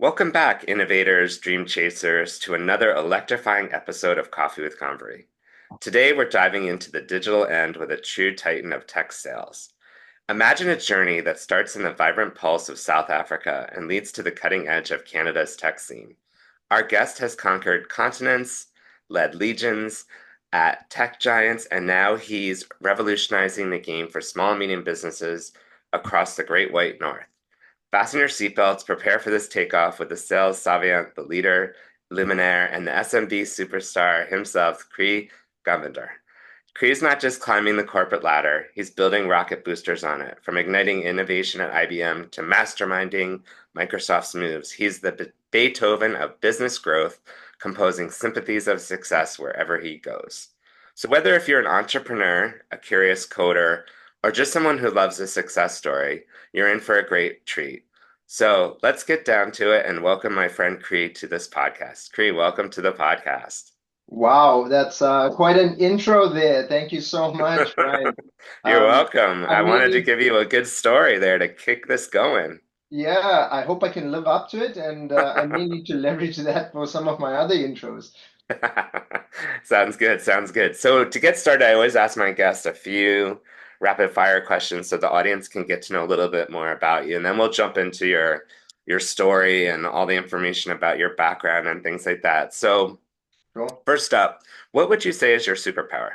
Welcome back, innovators, dream chasers, to another electrifying episode of Coffee with Convery. Today, we're diving into the digital end with a true titan of tech sales. Imagine a journey that starts in the vibrant pulse of South Africa and leads to the cutting edge of Canada's tech scene. Our guest has conquered continents, led legions at tech giants, and now he's revolutionizing the game for small and medium businesses across the Great White North. Fasten your seatbelts, prepare for this takeoff with the sales savant, the leader, luminaire, and the SMB superstar himself, Kree Govender. Kree's not just climbing the corporate ladder, he's building rocket boosters on it. From igniting innovation at IBM to masterminding Microsoft's moves, he's the Beethoven of business growth, composing symphonies of success wherever he goes. So, whether if you're an entrepreneur, a curious coder, or just someone who loves a success story, you're in for a great treat. So let's get down to it and welcome my friend Kree to this podcast. Kree, welcome to the podcast. Wow, that's quite an intro there. Thank you so much, Brian. You're Um, welcome. I I wanted to really, give you a good story there to kick this going. yeah, I hope I can live up to it, and I may need to leverage that for some of my other intros. Sounds good. Sounds good. So to get started, I always ask my guests a few rapid fire questions so the audience can get to know a little bit more about you, and then we'll jump into your story and all the information about your background and things like that. So Sure. first up, what would you say is your superpower?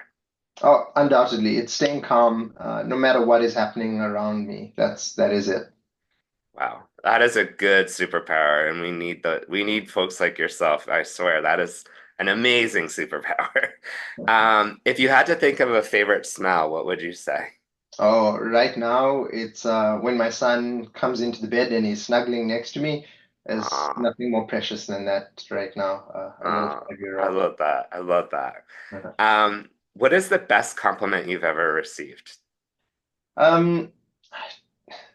Oh, undoubtedly, it's staying calm, no matter what is happening around me. That is it. Wow, that is a good superpower, and we need folks like yourself. I swear that is an amazing superpower. If you had to think of a favorite smell, what would you say? Oh, right now it's when my son comes into the bed and he's snuggling next to me. There's Ah, nothing more precious than that right now. A little ah, I 5-year-old. love that. I love that. What is the best compliment you've ever received? Um,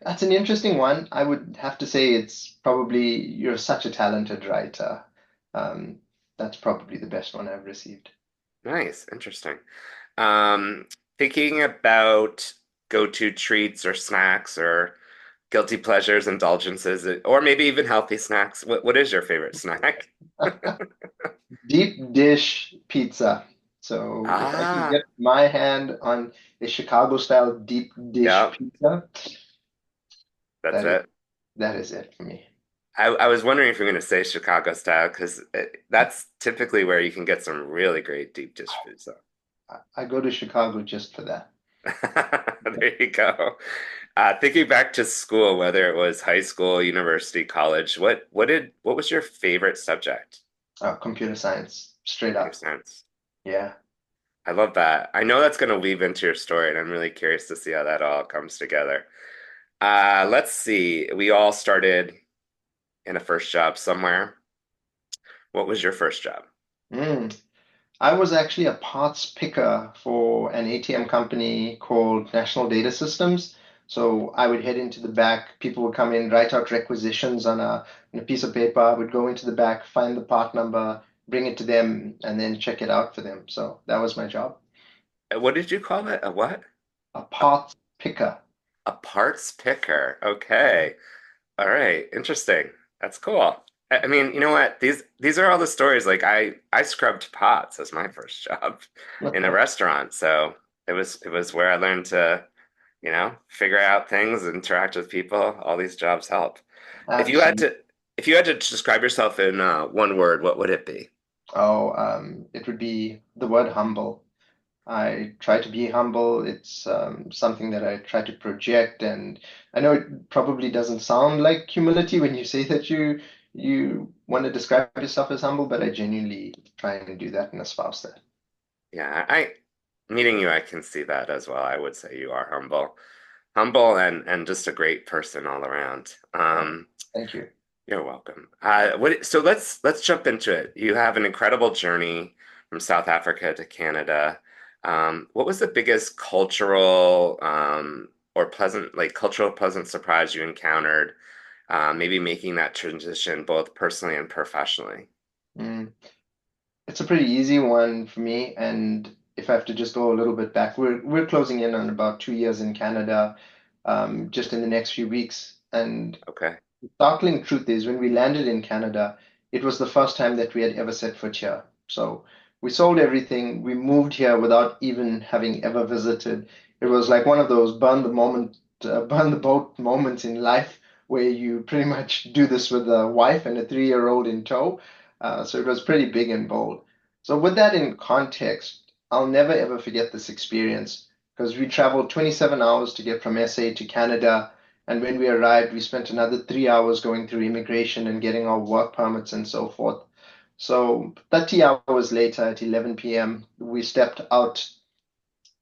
that's an interesting one. I would have to say it's probably you're such a talented writer. Um, that's probably the best one I've received. Nice, interesting. Um, Thinking about go-to treats or snacks or guilty pleasures, indulgences, or maybe even healthy snacks. What is your favorite snack? Deep dish pizza. So if I can Ah, get my hand on a Chicago style deep dish yeah, pizza, that's that is it. that is it for me. I was wondering if you're going to say Chicago style because that's typically where you can get some really great deep dish food. So I go to Chicago just for that. there you go. Thinking back to school, whether it was high school, university, college, what was your favorite subject? Computer science, straight Computer up. science. Yeah. I love that. I know that's going to weave into your story, and I'm really curious to see how that all comes together. Let's see. We all started in a first job somewhere. What was your first job? Mm. I was actually a parts picker for an ATM company called National Data Systems. So I would head into the back, people would come in, write out requisitions on a piece of paper. I would go into the back, find the part number, bring it to them, and then check it out for them. So that was my job. What did you call it? A what? A A, parts picker. a parts picker. Okay. All right. Interesting. That's cool. I mean, you know what? These are all the stories. Like I scrubbed pots as my first job in a restaurant. So it was where I learned to, figure out things, interact with people. All these jobs help. If you had Absolutely. to if you had to describe yourself in one word, what would it be? Oh, it would be the word humble. I try to be humble. It's something that I try to project, and I know it probably doesn't sound like humility when you say that you want to describe yourself as humble, but I genuinely try and do that and espouse that. Yeah, I meeting you, I can see that as well. I would say you are humble and just a great person all around. Oh, thank you. You're welcome. So let's jump into it. You have an incredible journey from South Africa to Canada. What was the biggest cultural or cultural pleasant surprise you encountered? Maybe making that transition both personally and professionally. Mm. It's a pretty easy one for me, and if I have to just go a little bit back, we're closing in on about 2 years in Canada, just in the next few weeks, and Okay. The startling truth is, when we landed in Canada, it was the first time that we had ever set foot here. So we sold everything. We moved here without even having ever visited. It was like one of those burn the boat moments in life where you pretty much do this with a wife and a 3-year-old in tow. So it was pretty big and bold. So with that in context, I'll never ever forget this experience because we traveled 27 hours to get from SA to Canada. And when we arrived, we spent another 3 hours going through immigration and getting our work permits and so forth. So 30 hours later at 11 p.m., we stepped out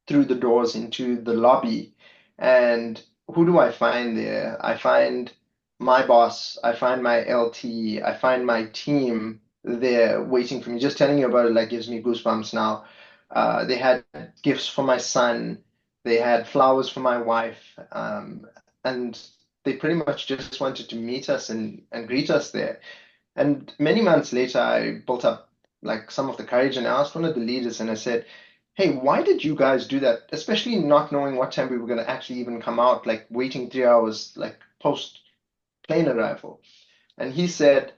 through the doors into the lobby. And who do I find there? I find my boss, I find my LT, I find my team there waiting for me. Just telling you about it like gives me goosebumps now. They had gifts for my son, they had flowers for my wife, and they pretty much just wanted to meet us and greet us there. And many months later, I built up like some of the courage and I asked one of the leaders and I said, "Hey, why did you guys do that? Especially not knowing what time we were going to actually even come out, like waiting 3 hours, like post plane arrival." And he said,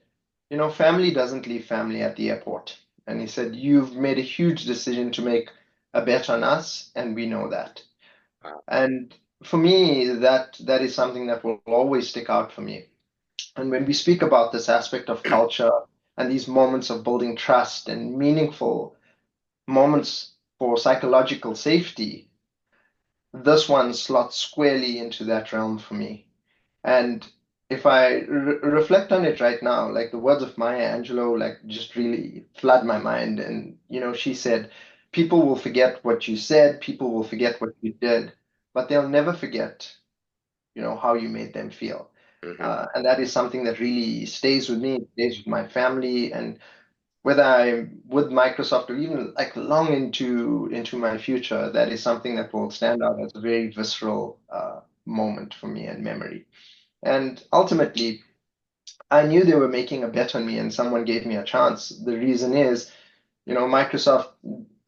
family doesn't leave family at the airport. And he said, "You've made a huge decision to make a bet on us, and we know that." Wow, And for me, that is something that will always stick out for me. And when we speak about this aspect of culture and these moments of building trust and meaningful moments for psychological safety, this one slots squarely into that realm for me. And if I reflect on it right now, like the words of Maya Angelou, like just really flood my mind. And, she said, "People will forget what you said, people will forget what you did, but they'll never forget, how you made them feel." hmm, And that is something that really stays with me, stays with my family, and whether I'm with Microsoft or even like long into my future, that is something that will stand out as a very visceral moment for me and memory. And ultimately, I knew they were making a bet on me, and someone gave me a chance. The reason is, Microsoft,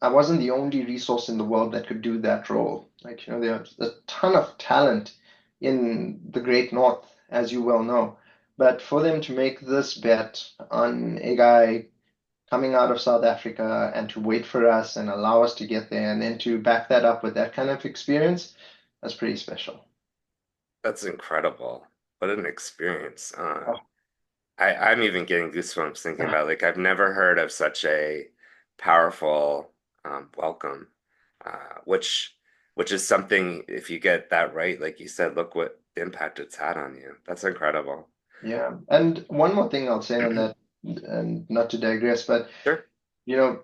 I wasn't the only resource in the world that could do that role. Like, there's a ton of talent in the Great North, as you well know. But for them to make this bet on a guy coming out of South Africa and to wait for us and allow us to get there and then to back that up with that kind of experience, that's pretty special. that's incredible. What an experience. Oh, I'm even getting goosebumps thinking about like I've never heard of such a powerful welcome, which is something if you get that right, like you said, look what impact it's had on you. That's incredible. yeah. And one more thing I'll say on that, and not to digress, but Sure.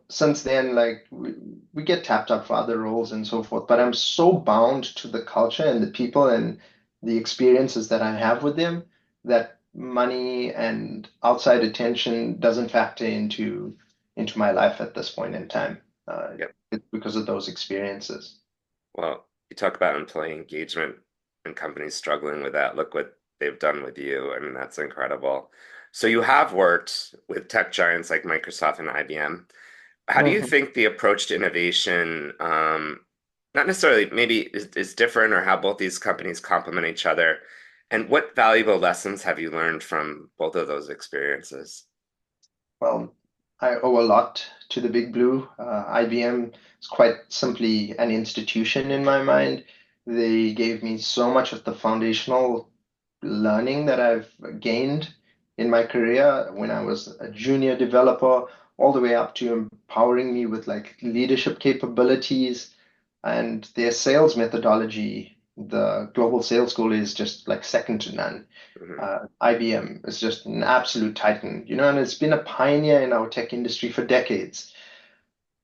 since then, like we get tapped up for other roles and so forth, but I'm so bound to the culture and the people and the experiences that I have with them that money and outside attention doesn't factor into my life at this point in time, Yep. because of those experiences. Well, you talk about employee engagement and companies struggling with that. Look what they've done with you. I mean, that's incredible. So you have worked with tech giants like Microsoft and IBM. How do you Mhm. think the approach to innovation, not necessarily maybe is different, or how both these companies complement each other? And what valuable lessons have you learned from both of those experiences? Well, I owe a lot to the Big Blue. IBM is quite simply an institution in my mind. They gave me so much of the foundational learning that I've gained in my career when I was a junior developer, all the way up to empowering me with like leadership capabilities and their sales methodology. The global sales school is just like second to none. Hmm. IBM is just an absolute titan, and it's been a pioneer in our tech industry for decades.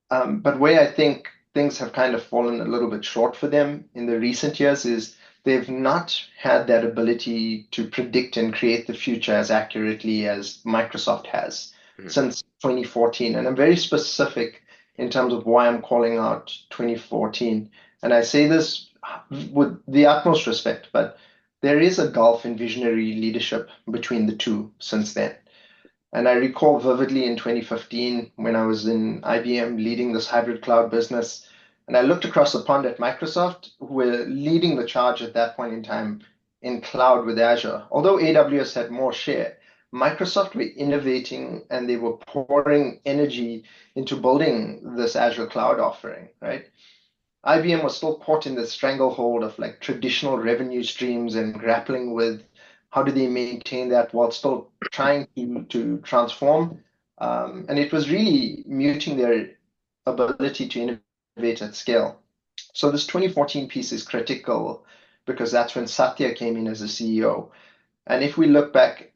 But where I think things have kind of fallen a little bit short for them in the recent years is they've not had that ability to predict and create the future as accurately as Microsoft has Hmm. since 2014. And I'm very specific in terms of why I'm calling out 2014. And I say this with the utmost respect, but there is a gulf in visionary leadership between the two since then. And I recall vividly in 2015 when I was in IBM leading this hybrid cloud business, and I looked across the pond at Microsoft, who were leading the charge at that point in time in cloud with Azure. Although AWS had more share, Microsoft were innovating and they were pouring energy into building this Azure cloud offering, right? IBM was still caught in the stranglehold of like traditional revenue streams and grappling with how do they maintain that while still trying to transform. And it was really muting their ability to innovate at scale. So this 2014 piece is critical because that's when Satya came in as a CEO. And if we look back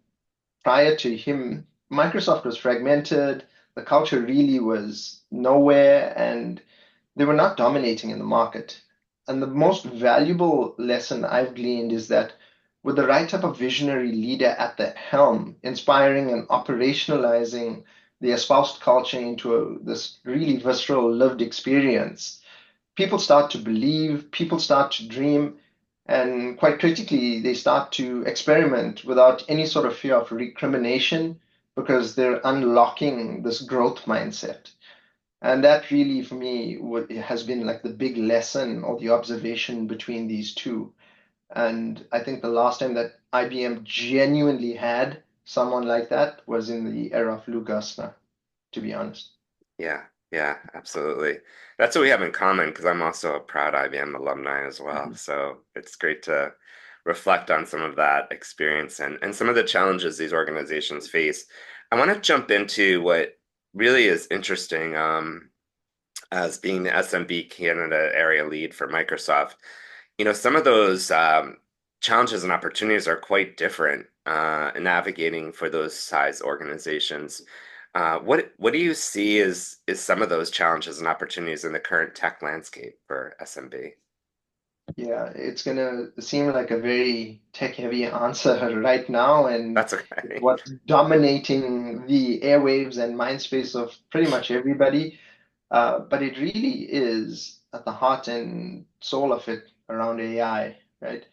prior to him, Microsoft was fragmented, the culture really was nowhere, and they were not dominating in the market. And the most valuable lesson I've gleaned is that with the right type of visionary leader at the helm, inspiring and operationalizing the espoused culture into this really visceral lived experience, people start to believe, people start to dream, and quite critically, they start to experiment without any sort of fear of recrimination because they're unlocking this growth mindset. And that really, for me, has been like the big lesson or the observation between these two. And I think the last time that IBM genuinely had someone like that was in the era of Lou Gerstner, to be honest. Yeah, yeah, absolutely. That's what we have in common because I'm also a proud IBM alumni as well. Mhm. So it's great to reflect on some of that experience and some of the challenges these organizations face. I want to jump into what really is interesting as being the SMB Canada area lead for Microsoft. Some of those challenges and opportunities are quite different in navigating for those size organizations. What do you see is some of those challenges and opportunities in the current tech landscape for SMB? Yeah, it's gonna seem like a very tech-heavy answer right now, and That's okay. what's dominating the airwaves and mind space of pretty much everybody. But it really is at the heart and soul of it around AI, right?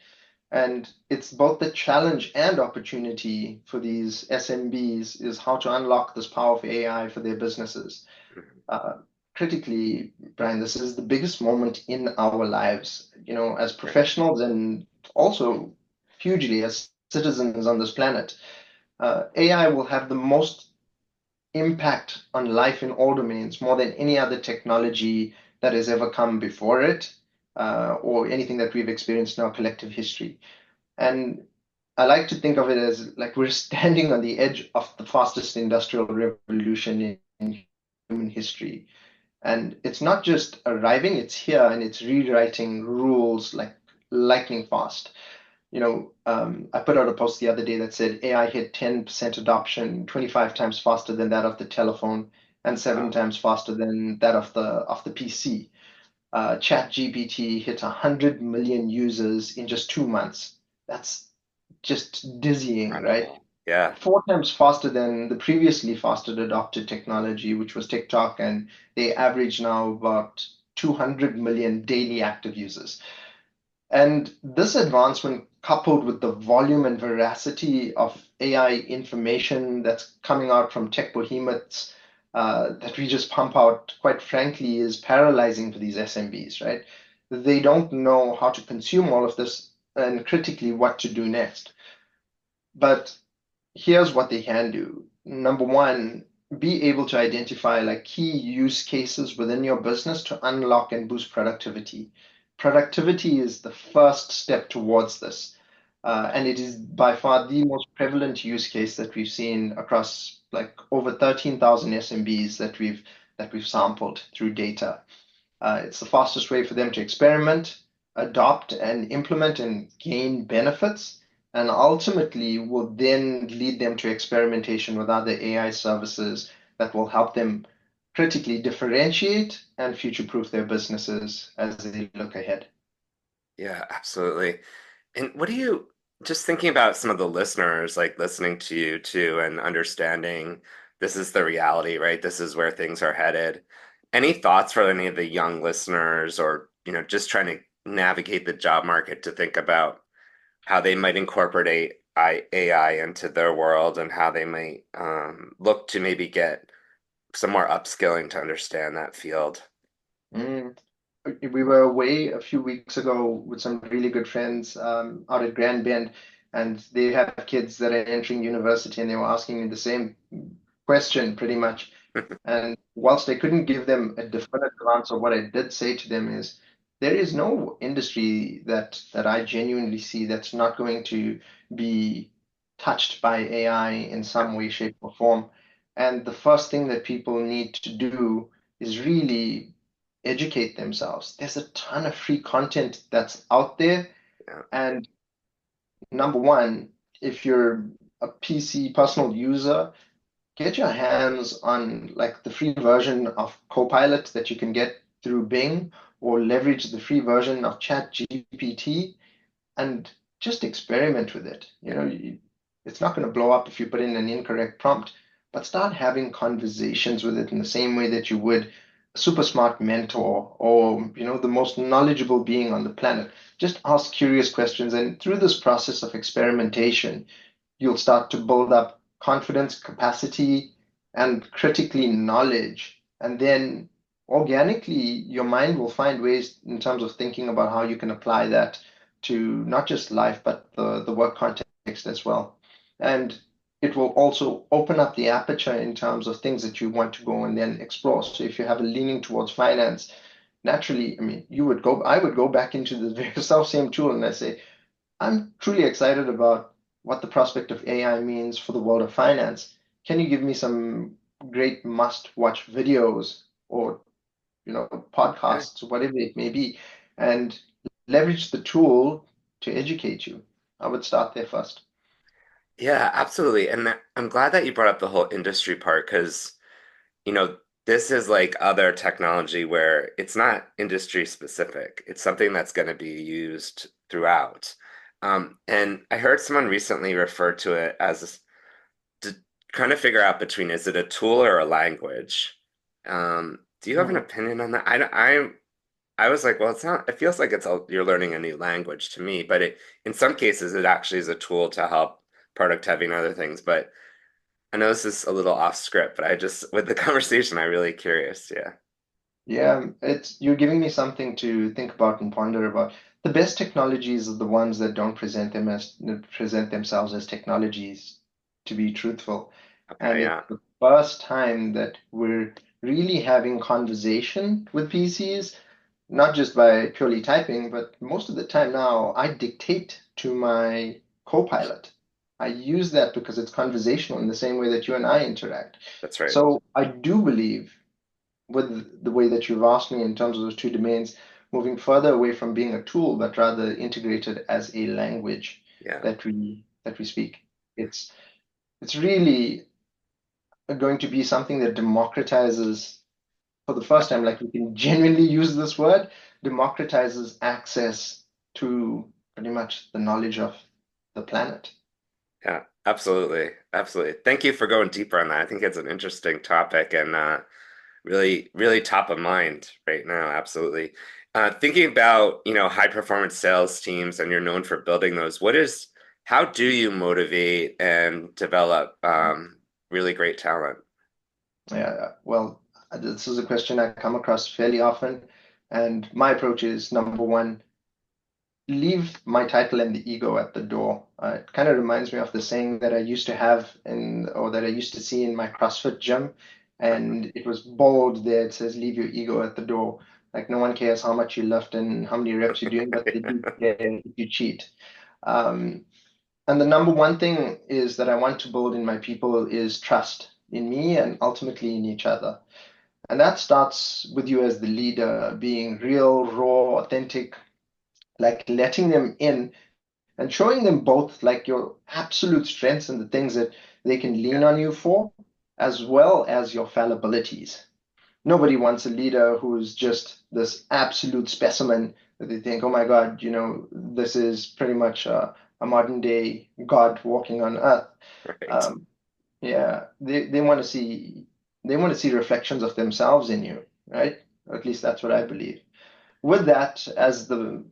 And it's both the challenge and opportunity for these SMBs is how to unlock this power of AI for their businesses. Mhm. uh, Critically, Brian, this is the biggest moment in our lives, as Right. professionals and also hugely as citizens on this planet. AI will have the most impact on life in all domains, more than any other technology that has ever come before it, or anything that we've experienced in our collective history. And I like to think of it as like we're standing on the edge of the fastest industrial revolution in human history. And it's not just arriving, it's here and it's rewriting rules like lightning fast. I put out a post the other day that said AI hit 10% adoption, 25 times faster than that of the telephone, and seven Wow. times faster than that of the PC. ChatGPT hit 100 million users in just 2 months. That's just dizzying, right? Incredible. Yeah. 4 times faster than the previously faster adopted technology, which was TikTok, and they average now about 200 million daily active users. And this advancement, coupled with the volume and veracity of AI information that's coming out from tech behemoths that we just pump out, quite frankly, is paralyzing for these SMBs, right? They don't know how to consume all of this and critically what to do next. But here's what they can do. Number one, be able to identify like key use cases within your business to unlock and boost productivity. Productivity is the first step towards this. And it is by far the most prevalent use case that we've seen across like over 13,000 SMBs that we've sampled through data. It's the fastest way for them to experiment, adopt, and implement and gain benefits, and ultimately will then lead them to experimentation with other AI services that will help them critically differentiate and future-proof their businesses as they look ahead. Yeah, absolutely. And what do you just thinking about some of the listeners like listening to you too and understanding this is the reality, right? This is where things are headed. Any thoughts for any of the young listeners or, just trying to navigate the job market to think about how they might incorporate AI into their world and how they might look to maybe get some more upskilling to understand that field? Mm. we were away a few weeks ago with some really good friends out at Grand Bend, and they have kids that are entering university, and they were asking me the same question pretty much. And whilst I couldn't give them a definitive answer, what I did say to them is there is no industry that I genuinely see that's not going to be touched by AI in some way, shape, or form. And the first thing that people need to do is really educate themselves. There's a ton of free content that's out there. Yeah, And number one, if you're a PC personal user, get your hands on like the free version of Copilot that you can get through Bing, or leverage the free version of ChatGPT and just experiment with it. It's not going to blow up if you put in an incorrect prompt, but start having conversations with it in the same way that you would a super smart mentor, or the most knowledgeable being on the planet. Just ask curious questions, and through this process of experimentation, you'll start to build up confidence, capacity, and critically knowledge. And then organically, your mind will find ways in terms of thinking about how you can apply that to not just life, but the work context as well. And it will also open up the aperture in terms of things that you want to go and then explore. So if you have a leaning towards finance, naturally, I mean, I would go back into the very self same tool and I say, I'm truly excited about what the prospect of AI means for the world of finance. Can you give me some great must-watch videos, or yeah, podcasts, whatever it may be, and leverage the tool to educate you? I would start there first. yeah, absolutely. And I'm glad that you brought up the whole industry part because, you know, this is like other technology where it's not industry specific. It's something that's going to be used throughout. And I heard someone recently refer to it as to kind of figure out between is it a tool or a language? Do you have an Mhm. opinion on that? I was like, well, it's not, it feels like you're learning a new language to me, but in some cases, it actually is a tool to help product heavy and other things. But I know this is a little off script, but with the conversation, I'm really curious. Yeah. Yeah, it's you're giving me something to think about and ponder about. The best technologies are the ones that don't present themselves as technologies, to be truthful. Okay. And it's Yeah. the first time that we're really having conversation with PCs, not just by purely typing, but most of the time now I dictate to my co-pilot. I use that because it's conversational in the same way that you and I interact. That's right. So I do believe, with the way that you've asked me in terms of those two domains, moving further away from being a tool, but rather integrated as a language Yeah. that we speak. It's it's really going to be something that democratizes, for the Uh, first time, like we can genuinely use this word, democratizes access to pretty much the knowledge of the planet. Yeah. Absolutely. Absolutely. Thank you for going deeper on that. I think it's an interesting topic and really, really top of mind right now. Absolutely. Thinking about, high performance sales teams and you're known for building those, how do you motivate and develop really great talent? Yeah, well, this is a question I come across fairly often, and my approach is number one, leave my title and the ego at the door. It kind of reminds me of the saying that I used to have or that I used to see in my CrossFit gym. And it was bold there. It says, leave your ego at the door. Like, no one cares how much you lift and how many reps you're doing, but they do care if you cheat. Um, and the number one thing is that I want to build in my people is trust in me and ultimately in each other. And that starts with you as the leader being real, raw, authentic, like letting them in and showing them both like your absolute strengths and the things that they can lean Yeah, on you for, as well as your fallibilities. Nobody wants a leader who's just this absolute specimen that they think, oh my God, this is pretty much a modern day God walking on earth. right. Um, yeah, they want to see reflections of themselves in you, right? Or at least that's what I believe. With that as the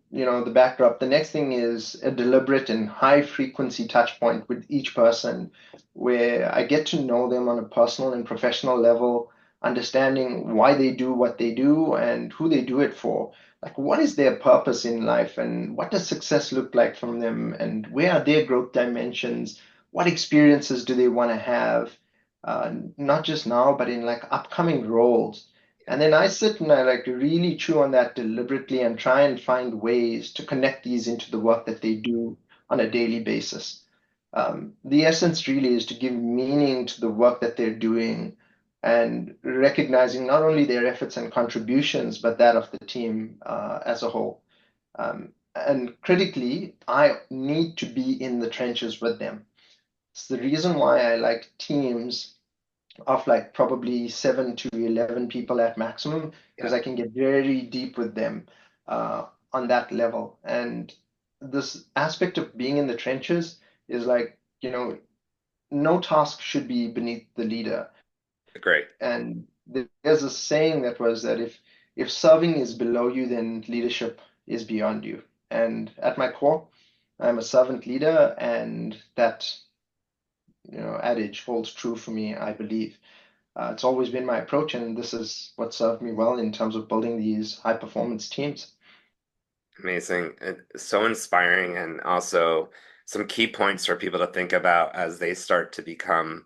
backdrop, the next thing is a deliberate and high frequency touch point with each person, where I get to know them on a personal and professional level. understanding why they do what they do and who they do it for. Like, what is their purpose in life, and what does success look like from them, and where are their growth dimensions? What experiences do they want to have, not just now, but in like upcoming roles? And then I sit and I like really chew on that deliberately and try and find ways to connect these into the work that they do on a daily basis. The essence really is to give meaning to the work that they're doing and recognizing not only their efforts and contributions, but that of the team as a whole. And critically, I need to be in the trenches with them. It's the reason why I like teams of like probably 7 to 11 people at maximum, because Yeah, I can get very deep with them on that level. And this aspect of being in the trenches is like, no task should be beneath the leader. great. And there's a saying that was that if serving is below you, then leadership is beyond you. And at my core, I'm a servant leader, and that adage holds true for me, I believe. It's always been my approach, and this is what served me well in terms of building these high performance teams. Amazing. It's so inspiring, and also some key points for people to think about as they start to become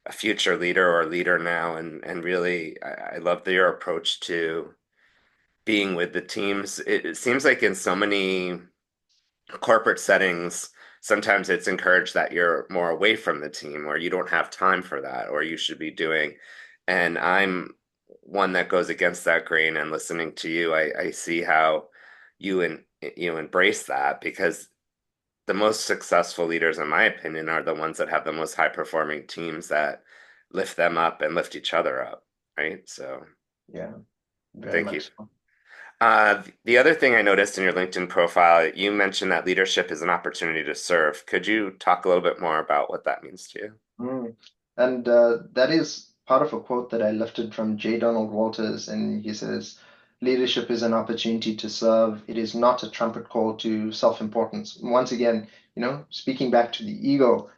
a future leader or a leader now. And really, I love your approach to being with the teams. It seems like in so many corporate settings, sometimes it's encouraged that you're more away from the team or you don't have time for that or you should be doing. And I'm one that goes against that grain. And listening to you, I see how you embrace that because the most successful leaders, in my opinion, are the ones that have the most high performing teams that lift them up and lift each other up, right? So Yeah, very thank you. much so. The other thing I noticed in your LinkedIn profile, you mentioned that leadership is an opportunity to serve. Could you talk a little bit more about what that means to you? Mm. And that is part of a quote that I lifted from J. Donald Walters, and he says, "Leadership is an opportunity to serve. It is not a trumpet call to self-importance." Once again, speaking back to the ego,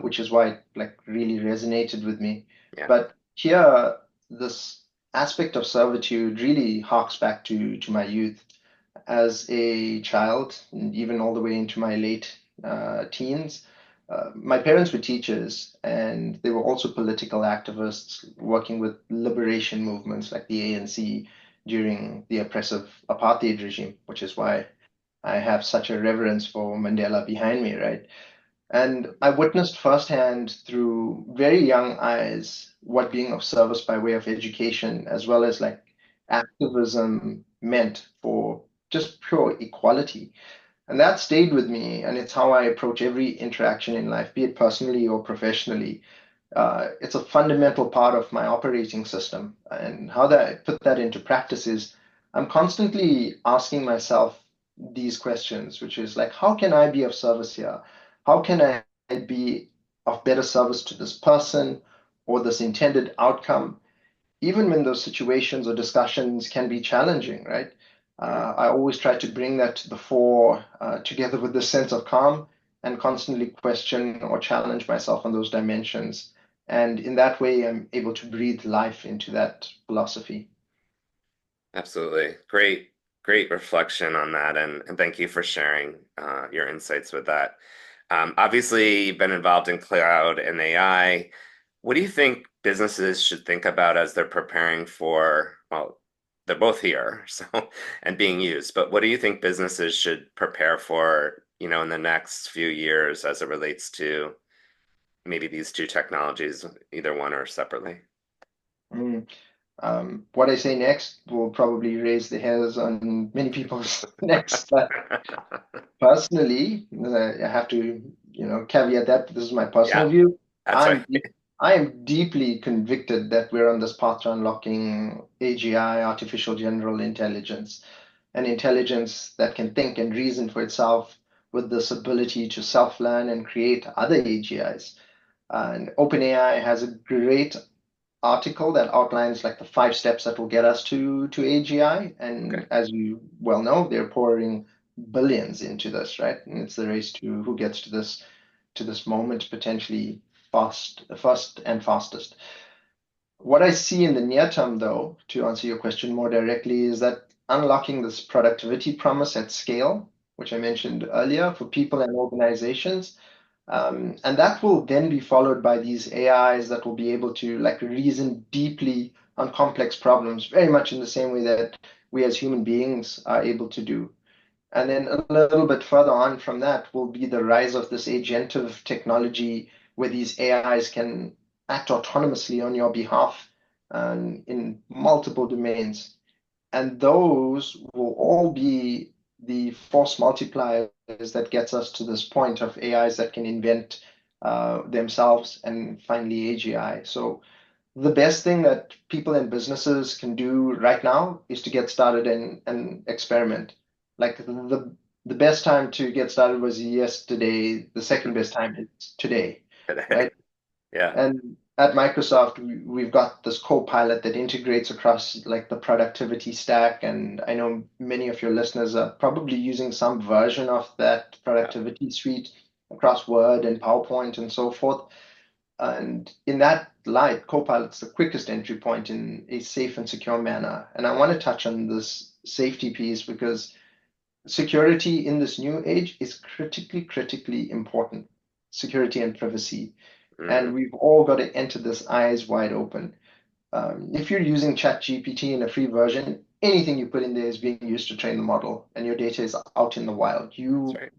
which is why it like really resonated with me. Yeah, But here, this aspect of servitude really harks back to my youth as a child, and even all the way into my late teens. My parents were teachers, and they were also political activists working with liberation movements like the ANC during the oppressive apartheid regime, which is why I have such a reverence for Mandela behind me, right? And I witnessed firsthand through very young eyes what being of service by way of education, as well as like activism, meant for just pure equality. And that stayed with me, and it's how I approach every interaction in life, be it personally or professionally. It's a fundamental part of my operating system. And how that I put that into practice is I'm constantly asking myself these questions, which is like, how can I be of service here? How can I be of better service to this person or this intended outcome? Even when those situations or discussions can be challenging, right? mhm, I always try to bring that to the fore, together with this sense of calm, and constantly question or challenge myself on those dimensions. And in that way, I'm able to breathe life into that philosophy. absolutely. Great, great reflection on that, and thank you for sharing your insights with that. Obviously, you've been involved in cloud and AI. What do you think businesses should think about as they're preparing for, well, they're both here, so and being used, but what do you think businesses should prepare for, in the next few years as it relates to maybe these two technologies, either one or separately? Mm. What I say next will probably raise the hairs on many people's necks, but personally, I have to, caveat that this is my Yeah, personal view. that's right. I'm deep, I am deeply convicted that we're on this path to unlocking AGI, artificial general intelligence, an intelligence that can think and reason for itself with this ability to self-learn and create other AGIs. And OpenAI has a great article that outlines like the 5 steps that will get us to AGI. Okay, And as you well know, they're pouring billions into this, right? And it's the race to who gets to this moment potentially first and fastest. What I see in the near term, though, to answer your question more directly, is that unlocking this productivity promise at scale, which I mentioned earlier, for people and organizations. And that will then be followed by these AIs that will be able to like reason deeply on complex problems, very much in the same way that we as human beings are able to do. And then a little bit further on from that will be the rise of this agentive technology where these AIs can act autonomously on your behalf in multiple domains. And those will all be the force multipliers that gets us to this point of AIs that can invent themselves and finally AGI. So the best thing that people and businesses can do right now is to get started and experiment. Like the best time to get started was yesterday. The second best time is today, right? Yeah. And at Microsoft, we've got this Copilot that integrates across like the productivity stack. And I know many of your listeners are probably using some version of that Yeah. productivity suite across Word and PowerPoint and so forth. And in that light, Copilot's the quickest entry point in a safe and secure manner. And I want to touch on this safety piece because security in this new age is critically important. Security and privacy. Hmm. And we've all got to enter this eyes wide open. If you're using ChatGPT in a free version, anything you put in there is being used to train the model, and your data is out in the wild. That's You right.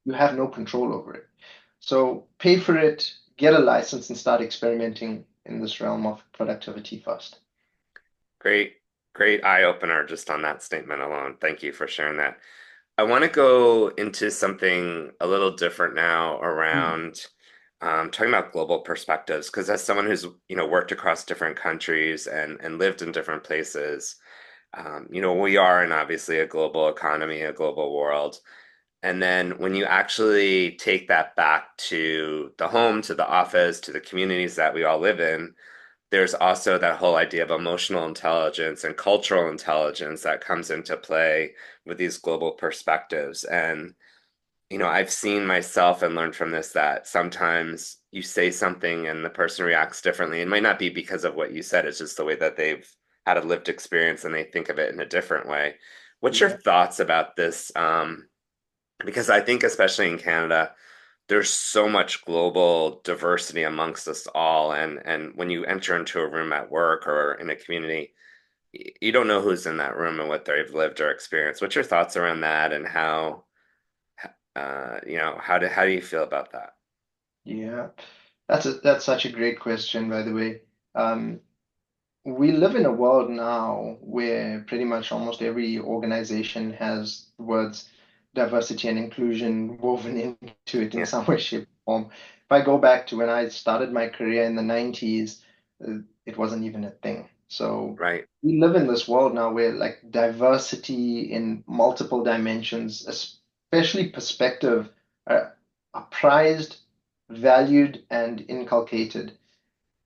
you have no control over it. So pay for it, get a license, and start experimenting in this realm of productivity first. Great, great eye opener just on that statement alone. Thank you for sharing that. I want to go into something a little different now Mm. around talking about global perspectives. Because as someone who's worked across different countries and lived in different places, we are in obviously a global economy, a global world. And then when you actually take that back to the home, to the office, to the communities that we all live in, there's also that whole idea of emotional intelligence and cultural intelligence that comes into play with these global perspectives. And, I've seen myself and learned from this that sometimes you say something and the person reacts differently. It might not be because of what you said, it's just the way that they've had a lived experience and they think of it in a different way. What's your Yeah. thoughts about this? Because I think, especially in Canada, there's so much global diversity amongst us all, and when you enter into a room at work or in a community, you don't know who's in that room and what they've lived or experienced. What's your thoughts around that, and how do you feel about that? Yeah. That's such a great question, by the way. Um, we live in a world now where pretty much almost every organization has the words diversity and inclusion woven into it in Yeah, some way, shape, or form. If I go back to when I started my career in the 90s, it wasn't even a thing. So right. we live in this world now where like diversity in multiple dimensions, especially perspective, are prized, valued, and inculcated.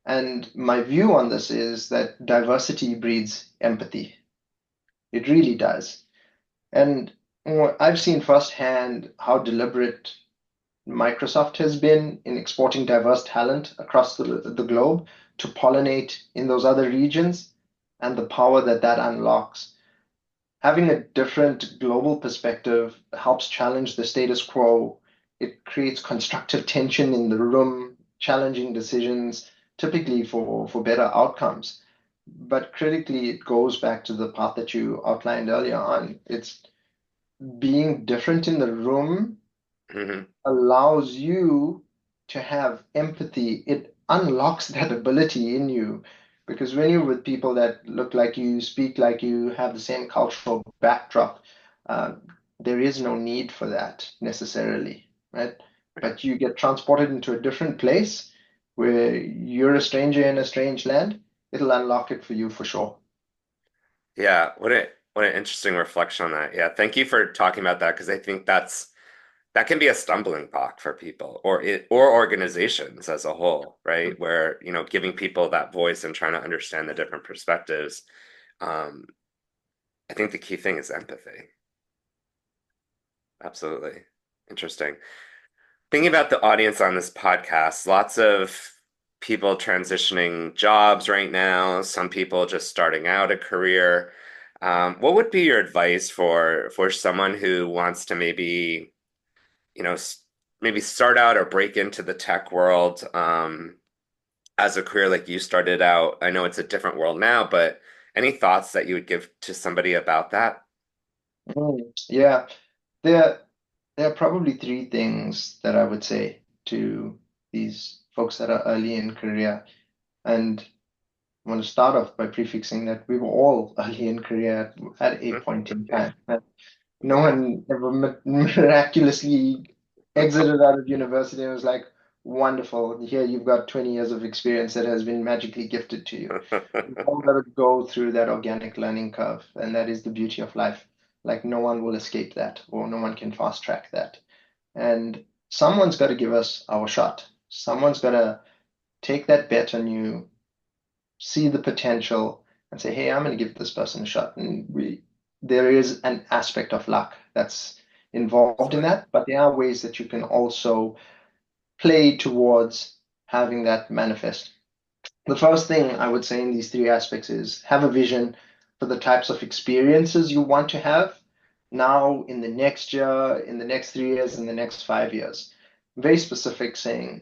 And my view on this is that diversity breeds empathy. It really does. And I've seen firsthand how deliberate Microsoft has been in exporting diverse talent across the globe to pollinate in those other regions and the power that that unlocks. Having a different global perspective helps challenge the status quo. It creates constructive tension in the room, challenging decisions, typically for better outcomes. But critically, it goes back to the path that you outlined earlier on. It's being different in the room Hmm. allows you to have empathy. It unlocks that ability in you because when you're with people that look like you, speak like you, have the same cultural backdrop, uh, there is no need for that necessarily, right? But you get transported into a different place where you're a stranger in a strange land, it'll unlock it for you for sure. Yeah, what an interesting reflection on that. Yeah, thank you for talking about that because I think that can be a stumbling block for people or organizations as a whole, right? Where, giving people that voice and trying to understand the different perspectives. Um, I think the key thing is empathy. Absolutely. Interesting. Thinking about the audience on this podcast, lots of people transitioning jobs right now, some people just starting out a career. What would be your advice for someone who wants to maybe, you know, maybe start out or break into the tech world as a career like you started out? I know it's a different world now, but any thoughts that you would give to somebody about that? Yeah, there there are probably three things that I would say to these folks that are early in career. And I want to start off by prefixing that we were all early in career at a point in time. No one ever miraculously exited out of university and was like, wonderful, here you've got 20 years of experience that has been magically gifted to you. We've all got to go through that organic learning curve, and that is the beauty of life. Like, no one will escape that, or no one can fast track that. And someone's got to give us our shot. Someone's got to take that bet on you, see the potential, and say, hey, I'm going to give this person a shot. And there is an aspect of luck that's involved in Absolutely. that, but there are ways that you can also play towards having that manifest. The first thing I would say in these three aspects is have a vision for the types of experiences you want to have now, in the next year, in the next 3 years, in the next 5 years. Very specific, saying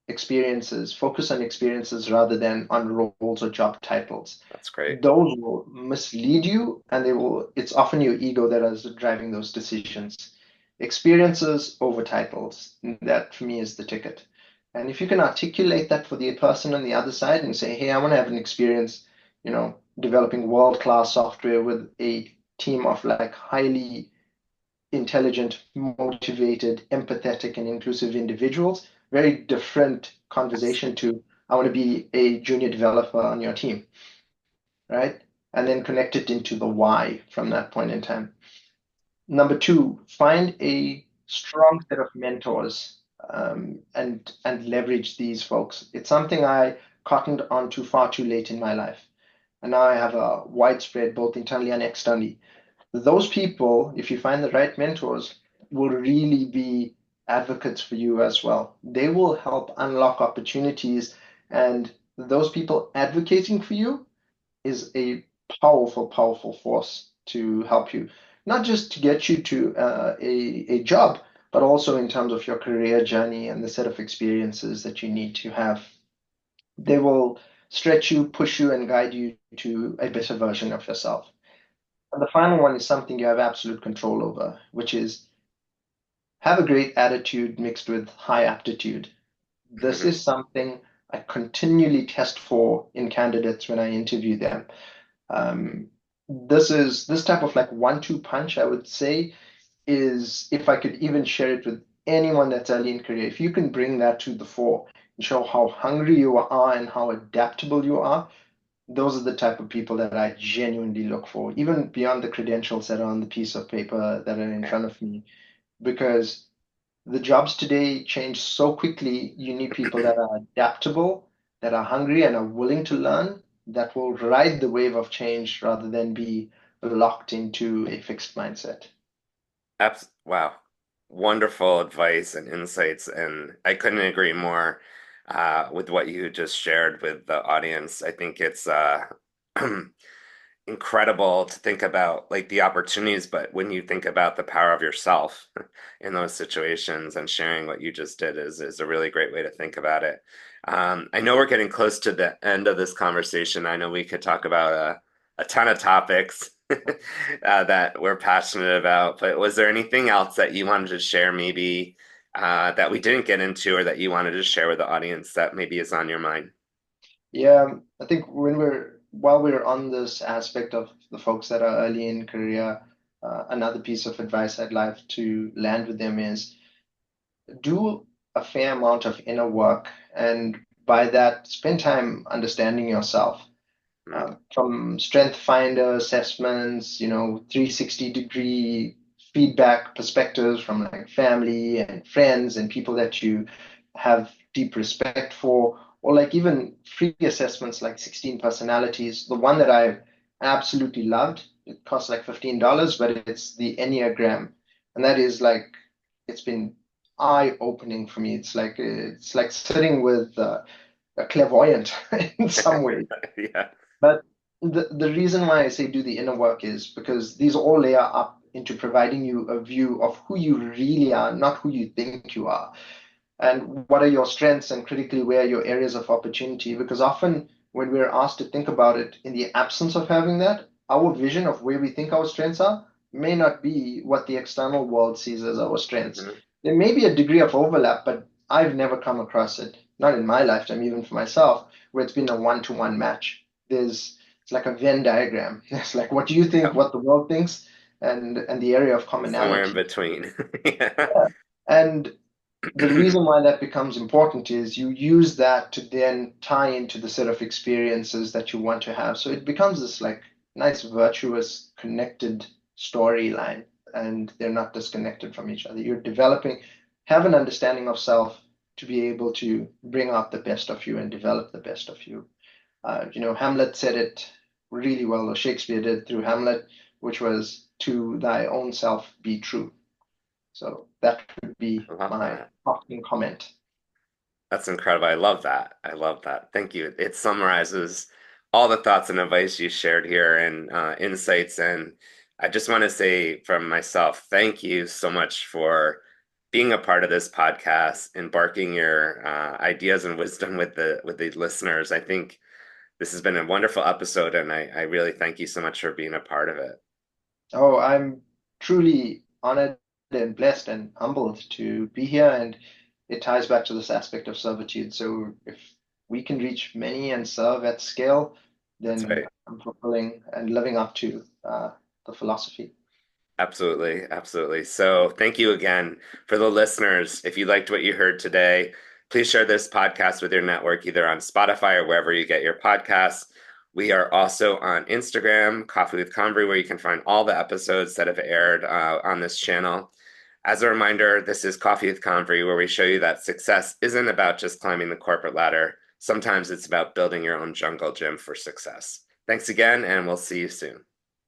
experiences, focus on experiences rather than on roles or job titles. That's great. Those will mislead you, and it's often your ego that is driving those decisions. Experiences over titles. That for me is the ticket. And if you can articulate that for the person on the other side and say, hey, I want to have an experience, developing world-class software with a team of like highly intelligent, motivated, empathetic, and inclusive individuals. Very different conversation to I want to be a junior developer on your team, right? And then connect it into the why from that point in time. Number two, find a strong set of mentors, and leverage these folks. It's something I cottoned on to far too late in my life. And now I have a widespread, both internally and externally. Those people, if you find the right mentors, will really be advocates for you as well. They will help unlock opportunities, and those people advocating for you is a powerful, powerful force to help you, not just to get you to a job, but also in terms of your career journey and the set of experiences that you need to have. They will stretch you, push you, and guide you to a better version of yourself. And the final one is something you have absolute control over, which is have a great attitude mixed with high aptitude. This Mhm. is something I continually test for in candidates when I interview them. Um, this type of like 1-2 punch, I would say, is if I could even share it with anyone that's early in career, if you can bring that to the fore and show how hungry you are and how adaptable you are, those are the type of people that I genuinely look for, even beyond the credentials that are on the piece of paper that are in Yeah. front of me. Because the jobs today change so quickly, you need people that are adaptable, that are hungry and are willing to learn, that will ride the wave of change rather than be locked into a fixed mindset. Wow. Wonderful advice and insights, and I couldn't agree more with what you just shared with the audience. I think it's incredible to think about like the opportunities, but when you think about the power of yourself in those situations and sharing what you just did is a really great way to think about it. I know we're getting close to the end of this conversation. I know we could talk about a ton of topics that we're passionate about, but was there anything else that you wanted to share, maybe that we didn't get into, or that you wanted to share with the audience that maybe is on your mind? Yeah, I think while we're on this aspect of the folks that are early in career, another piece of advice I'd like to land with them is do a fair amount of inner work, and by that, spend time understanding yourself. Mm, From strength finder assessments, 360-degree feedback perspectives from like family and friends and people that you have deep respect for, or like even free assessments like 16 personalities. The one that I absolutely loved, it costs like $15, but it's the Enneagram. And that is like, it's been eye-opening for me. It's like sitting with a clairvoyant in some way. Yeah. But the reason why I say do the inner work is because these all layer up into providing you a view of who you really are, not who you think you are, and what are your strengths, and critically where are your areas of opportunity. Because often when we're asked to think about it in the absence of having that, our vision of where we think our strengths are may not be what the external world sees as our strengths. Mhm. There may be a degree of overlap, but I've never come across it, not in my lifetime, even for myself, where it's been a one-to-one match. It's like a Venn diagram. It's like what do you think, Yep. what the world thinks, and the area of Somewhere in commonality. between. Yeah. Yeah. And the reason why that becomes important is you use that to then tie into the set of experiences that you want to have. So it becomes this like nice, virtuous, connected storyline, and they're not disconnected from each other. You're developing, have an understanding of self to be able to bring out the best of you and develop the best of you. Hamlet said it really well, or Shakespeare did through Hamlet, which was to thy own self be true. So that would be I love my that. parting comment. That's incredible. I love that. I love that. Thank you. It summarizes all the thoughts and advice you shared here and insights. And I just want to say from myself, thank you so much for being a part of this podcast, embarking your ideas and wisdom with the listeners. I think this has been a wonderful episode, and I really thank you so much for being a part of it. Oh, I'm truly honored and blessed and humbled to be here. And it ties back to this aspect of servitude. So if we can reach many and serve at scale, That's then right. I'm fulfilling and living up to the philosophy. Absolutely, absolutely. So, thank you again for the listeners. If you liked what you heard today, please share this podcast with your network, either on Spotify or wherever you get your podcasts. We are also on Instagram, Coffee with Convery, where you can find all the episodes that have aired on this channel. As a reminder, this is Coffee with Convery, where we show you that success isn't about just climbing the corporate ladder. Sometimes it's about building your own jungle gym for success. Thanks again, and we'll see you soon.